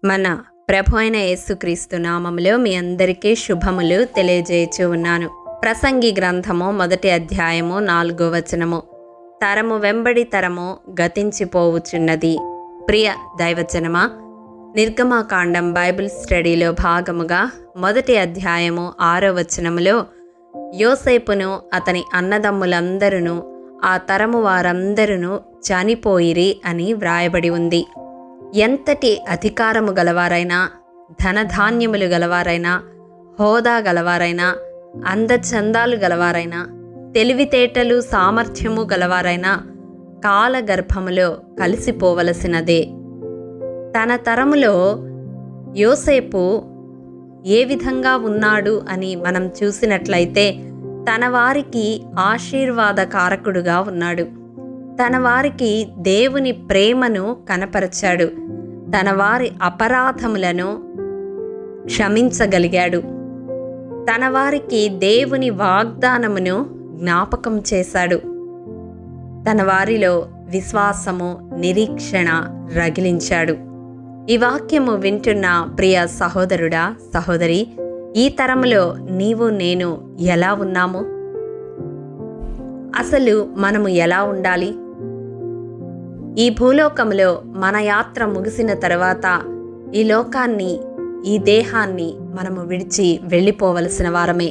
మన ప్రభు అయిన యేసుక్రీస్తు నామములో మీ అందరికీ శుభములు తెలియజేయచ్చు ఉన్నాను. ప్రసంగి గ్రంథము 1వ అధ్యాయము 4వ వచనము. తరము వెంబడి తరము గతించిపోవుచున్నది. ప్రియ దైవజనమా, నిర్గమాకాండం బైబిల్ స్టడీలో భాగముగా 1వ అధ్యాయము 6వ వచనములో యోసేపును అతని అన్నదమ్ములందరూ ఆ తరము వారందరూ చనిపోయిరి అని వ్రాయబడి ఉంది. ఎంతటి అధికారము గలవారైనా, ధనధాన్యములు గలవారైనా, హోదా గలవారైనా, అందచందాలు గలవారైనా, తెలివితేటలు సామర్థ్యము గలవారైనా కాలగర్భములో కలిసిపోవలసినదే. తన తరములో యోసేపు ఏ విధంగా ఉన్నాడు అని మనం చూసినట్లయితే తన వారికి ఆశీర్వాదకారకుడుగా ఉన్నాడు. తన వారికి దేవుని ప్రేమను కనపరచాడు. తన వారి అపరాధములను క్షమించగలిగాడు. తన వారికి దేవుని వాగ్దానమును జ్ఞాపకం చేశాడు. తన వారిలో విశ్వాసము, నిరీక్షణ రగిలించాడు. ఈ వాక్యము వింటున్న ప్రియ సహోదరుడా, సహోదరి, ఈ తరములో నీవు నేను ఎలా ఉన్నాము? అసలు మనము ఎలా ఉండాలి? ఈ భూలోకంలో మన యాత్ర ముగిసిన తర్వాత ఈ లోకాన్ని, ఈ దేహాన్ని మనము విడిచి వెళ్ళిపోవలసిన వారమే.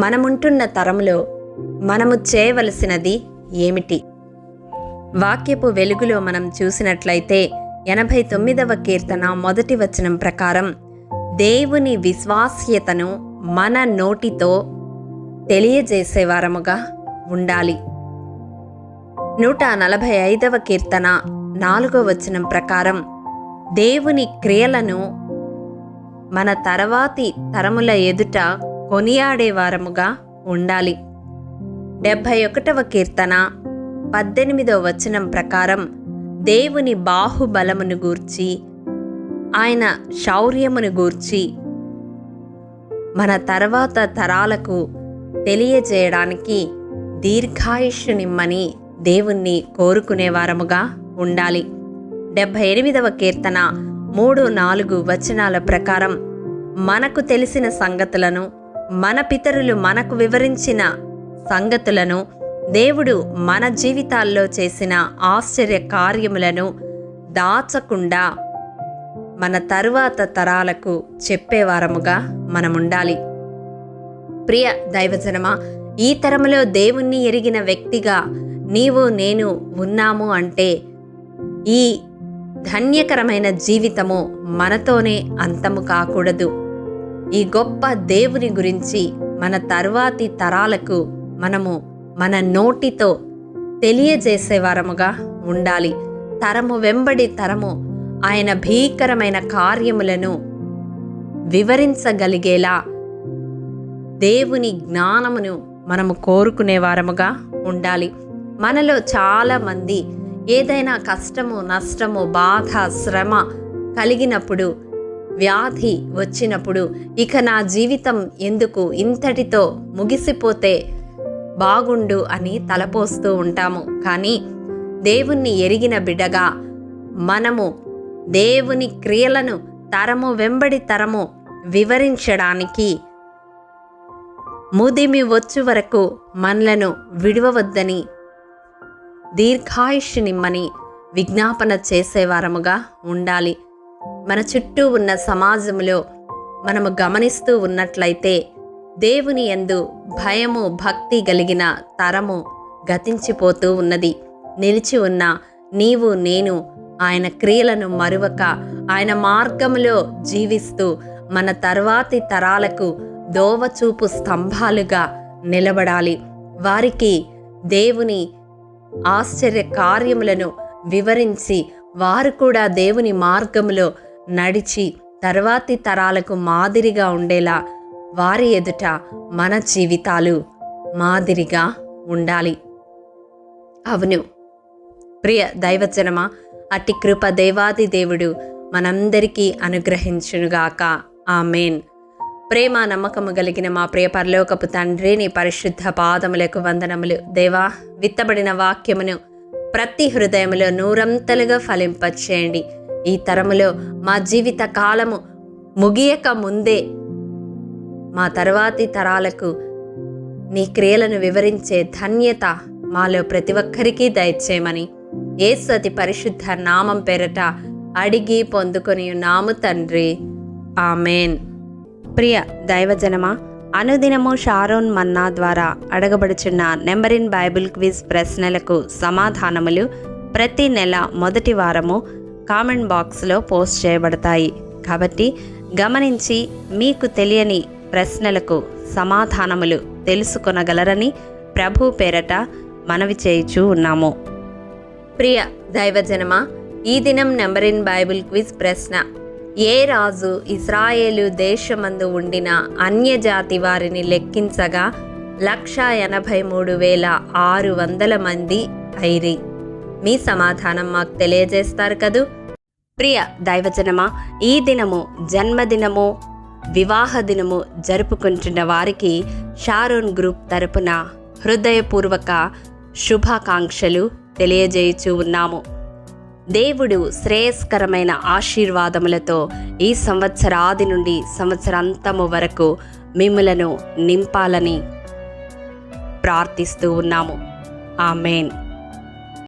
మనముంటున్న తరములో మనము చేయవలసినది ఏమిటి? వాక్యపు వెలుగులో మనం చూసినట్లయితే 89వ కీర్తన 1వ వచనం ప్రకారం దేవుని విశ్వాస్యతను మన నోటితో తెలియజేసేవారముగా ఉండాలి. 145వ కీర్తన 4వ వచనం ప్రకారం దేవుని క్రియలను మన తర్వాతి తరముల ఎదుట కొనియాడేవారముగా ఉండాలి. 71వ కీర్తన 18వ వచనం ప్రకారం దేవుని బాహుబలమును గూర్చి, ఆయన శౌర్యమును గూర్చి మన తర్వాత తరాలకు తెలియజేయడానికి దీర్ఘాయుష్యునిమ్మని దేవుణ్ణి కోరుకునేవారముగా ఉండాలి. 78వ కీర్తన 3-4 వచనాల ప్రకారం మనకు తెలిసిన సంగతులను, మన పితరులు మనకు వివరించిన సంగతులను, దేవుడు మన జీవితాల్లో చేసిన ఆశ్చర్య కార్యములను దాచకుండా మన తరువాత తరాలకు చెప్పేవారముగా మనముండాలి. ప్రియ దైవజనమా, ఈ తరములో దేవుణ్ణి ఎరిగిన వ్యక్తిగా నీవు నేను ఉన్నాము అంటే ఈ ధన్యకరమైన జీవితము మనతోనే అంతము కాకూడదు. ఈ గొప్ప దేవుని గురించి మన తరువాతి తరాలకు మనము మన నోటితో తెలియజేసేవారముగా ఉండాలి. తరము వెంబడి తరము ఆయన భీకరమైన కార్యములను వివరించగలిగేలా దేవుని జ్ఞానమును మనము కోరుకునేవారముగా ఉండాలి. మనలో చాలామంది ఏదైనా కష్టము, నష్టము, బాధ, శ్రమ కలిగినప్పుడు, వ్యాధి వచ్చినప్పుడు ఇక నా జీవితం ఎందుకు, ఇంతటితో ముగిసిపోతే బాగుండు అని తలపోస్తూ ఉంటాము. కానీ దేవుణ్ణి ఎరిగిన బిడ్డగా మనము దేవుని క్రియలను తరము వెంబడి తరము వివరించడానికి ముదిమి వచ్చు వరకు మనలను విడవవద్దని, దీర్ఘాయుష్నిమ్మని విజ్ఞాపన చేసేవారముగా ఉండాలి. మన చుట్టూ ఉన్న సమాజంలో మనము గమనిస్తూ ఉన్నట్లయితే దేవుని యందు భయము, భక్తి కలిగిన తరము గతించిపోతూ ఉన్నది. నిలిచి ఉన్న నీవు నేను ఆయన క్రియలను మరువక ఆయన మార్గములో జీవిస్తూ మన తర్వాతి తరాలకు దోవచూపు స్తంభాలుగా నిలబడాలి. వారికి దేవుని ఆశ్చర్య కార్యములను వివరించి వారు కూడా దేవుని మార్గములో నడిచి తర్వాతి తరాలకు మాదిరిగా ఉండేలా వారి ఎదుట మన జీవితాలు మాదిరిగా ఉండాలి. అవును ప్రియ దైవజనమా, అట్టి కృప దేవాది దేవుడు మనందరికీ అనుగ్రహించునుగాక. ఆమేన్. ప్రేమ నమ్మకము కలిగిన మా ప్రియ పరలోకపు తండ్రి, నీ పరిశుద్ధ పాదములకు వందనములు. దేవా, విత్తబడిన వాక్యమును ప్రతి హృదయములో నూరంతలుగా ఫలింపచేయండి. ఈ తరములో మా జీవిత కాలము ముగియక ముందే మా తర్వాతి తరాలకు నీ క్రియలను వివరించే ధన్యత మాలో ప్రతి ఒక్కరికి దయచేయమని యేసు అతి పరిశుద్ధ నామం పేరట అడిగి పొందుకొని ఉన్నాము తండ్రి, ఆమెన్. ప్రియ దైవజనమా, అనుదినము షారోన్ మన్నా ద్వారా అడగబడుచున్న నెంబర్ ఇన్ బైబిల్ క్విజ్ ప్రశ్నలకు సమాధానములు ప్రతి నెల మొదటి వారము కామెంట్ బాక్స్లో పోస్ట్ చేయబడతాయి. కాబట్టి గమనించి మీకు తెలియని ప్రశ్నలకు సమాధానములు తెలుసుకొనగలరని ప్రభు పేరట మనవి చేయుచూ ఉన్నాము. ప్రియ దైవజనమా, ఈ దినం నెంబర్ ఇన్ బైబిల్ క్విజ్ ప్రశ్న: ఏ రాజు ఇశ్రాయేలు దేశమందు ఉండిన అన్యజాతి వారిని లెక్కించగా 183,600 మంది అయిరి? మీ సమాధానం మాకు తెలియజేస్తారు కదూ. ప్రియ దైవజనమా, ఈ దినము జన్మదినము, వివాహ దినము జరుపుకుంటున్న వారికి షారోన్ గ్రూప్ తరపున హృదయపూర్వక శుభాకాంక్షలు తెలియజేయుచూ ఉన్నాము. దేవుడు శ్రేయస్కరమైన ఆశీర్వాదములతో ఈ సంవత్సరాది నుండి సంవత్సరాంతము వరకు మిమ్ములను నింపాలని ప్రార్థిస్తూ ఉన్నాము. ఆమేన్.